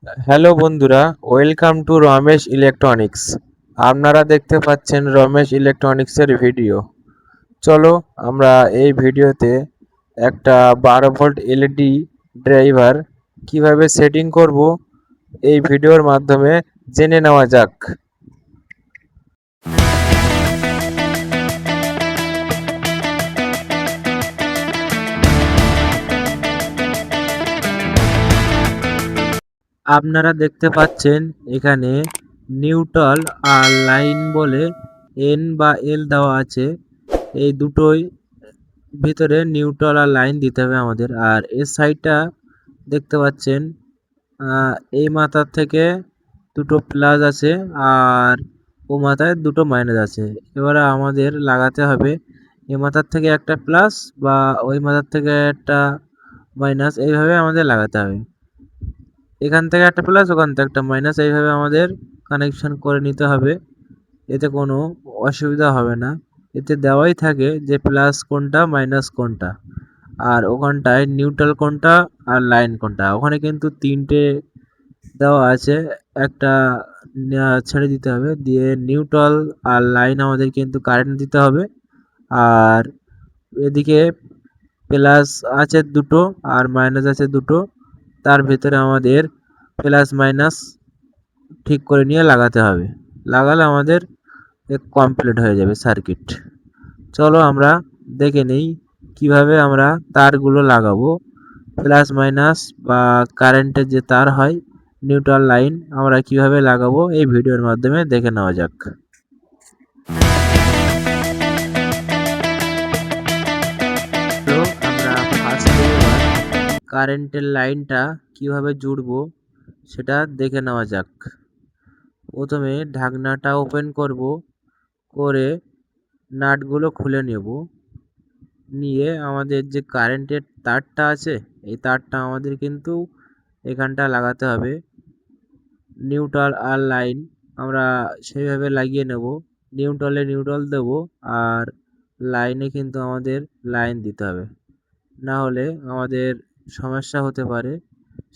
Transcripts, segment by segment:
Hello বন্ধুরা, welcome to Ramesh electronics. আপনারা দেখতে পাচ্ছেন রমেশ ইলেকট্রনিক্সের ভিডিও। চলো আমরা এই ভিডিওতে একটা 12 ভোল্ট এলইডি ড্রাইভার কিভাবে সেটিং করব এই ভিডিওর মাধ্যমে জেনে নেওয়া যাক। আপনারা দেখতে পাচ্ছেন এখানে নিউট্রাল আর লাইন বলে এন বা এল দেওয়া আছে। এই দুটোই ভিতরে নিউট্রাল আর লাইন দিতে হবে আমাদের। আর এর সাইডটা দেখতে পাচ্ছেন এই মাথার থেকে দুটো প্লাস আছে আর ও মাথায় দুটো মাইনাস আছে। এবারে আমাদের লাগাতে হবে এ মাথার থেকে একটা প্লাস বা ওই মাথার থেকে একটা মাইনাস, এইভাবে আমাদের লাগাতে হবে। এখান থেকে একটা প্লাস ওখান থেকে একটা মাইনাস, এইভাবে আমাদের কানেকশন করে নিতে হবে। এতে কোনো অসুবিধা হবে না। এতে দেওয়াই থাকে যে প্লাস কোনটা মাইনাস কোনটা, আর ওখানটায় নিউট্রাল কোনটা আর লাইন কোনটা। ওখানে কিন্তু তিনটে দেওয়া আছে, একটা ছেড়ে দিতে হবে। দিয়ে নিউট্রাল আর লাইন আমাদের কিন্তু কারেন্ট দিতে হবে। আর এদিকে প্লাস আছে দুটো আর মাইনাস আছে দুটো, তার ভিতরে আমাদের প্লাস মাইনাস ঠিক করে নিয়ে লাগাতে হবে। লাগালে আমাদের কমপ্লিট হয়ে যাবে সার্কিট। চলো আমরা দেখে নেই কিভাবে আমরা তারগুলো লাগাবো। প্লাস মাইনাস বা কারেন্টের যে তার হয়, নিউট্রাল লাইন, আমরা কিভাবে লাগাবো এই ভিডিওর মাধ্যমে দেখে নেওয়া যাক। তো আমরা ফার্স্টে এবার কারেন্টের লাইনটা কিভাবে জুড়বো সেটা দেখে নেওয়া যাক। প্রথমে ঢাকনাটা ওপেন করব, করে নাটগুলো খুলে নেব। নিয়ে আমাদের যে কারেন্টের তারটা আছে, এই তারটা আমাদের কিন্তু এখানটা লাগাতে হবে। নিউট্রাল আর লাইন আমরা সেইভাবে লাগিয়ে নেব। নিউট্রালে নিউট্রাল দেব, আর লাইনে কিন্তু আমাদের লাইন দিতে হবে, না হলে আমাদের সমস্যা হতে পারে।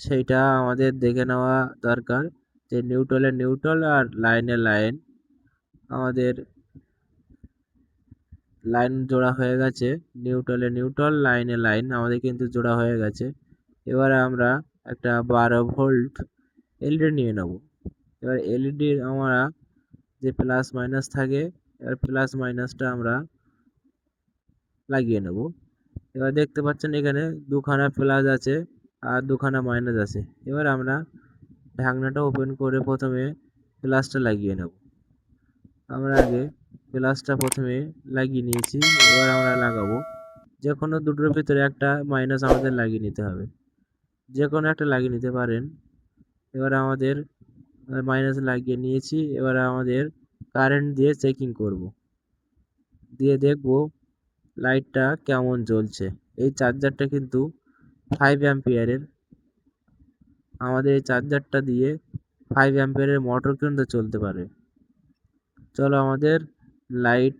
সেইটা আমাদের দেখে নেওয়া দরকার যে নিউট্রালে নিউট্রাল আর লাইনে লাইন। আমাদের লাইন জোড়া হয়ে গেছে, নিউট্রালে নিউট্রাল লাইনে লাইন আমাদের কিন্তু জোড়া হয়ে গেছে। এবারে আমরা একটা 12 ভোল্ট এলইডি নিয়ে নেব। এবার এলইডির আমরা যে প্লাস মাইনাস থাকে, এবার প্লাস মাইনাসটা আমরা লাগিয়ে নেব। এবার দেখতে পাচ্ছেন এখানে দুখানা প্লাস আছে আর দুখানা মাইনাস আছে। এবার আমরা ঢাকনাটা ওপেন করে প্রথমে প্লাসটা লাগিয়ে নেব। আমরা আগে প্লাসটা প্রথমে লাগিয়ে নিয়েছি, এবার আমরা লাগাবো। যে কোনো দুটোর ভিতরে একটা মাইনাস আমাদের লাগিয়ে নিতে হবে, যে কোনো একটা লাগিয়ে নিতে পারেন। এবার আমাদের মাইনাস লাগিয়ে নিয়েছি। এবার আমাদের কারেন্ট দিয়ে চেকিং করব, দিয়ে দেখব লাইটটা কেমন জ্বলছে। এই চার্জারটা কিন্তু 5 অ্যাম্পিয়ারের। আমাদের এই চার্জারটা দিয়ে 5 অ্যাম্পিয়ারের মোটর কিন্তু চলতে পারে। চলো আমাদের লাইট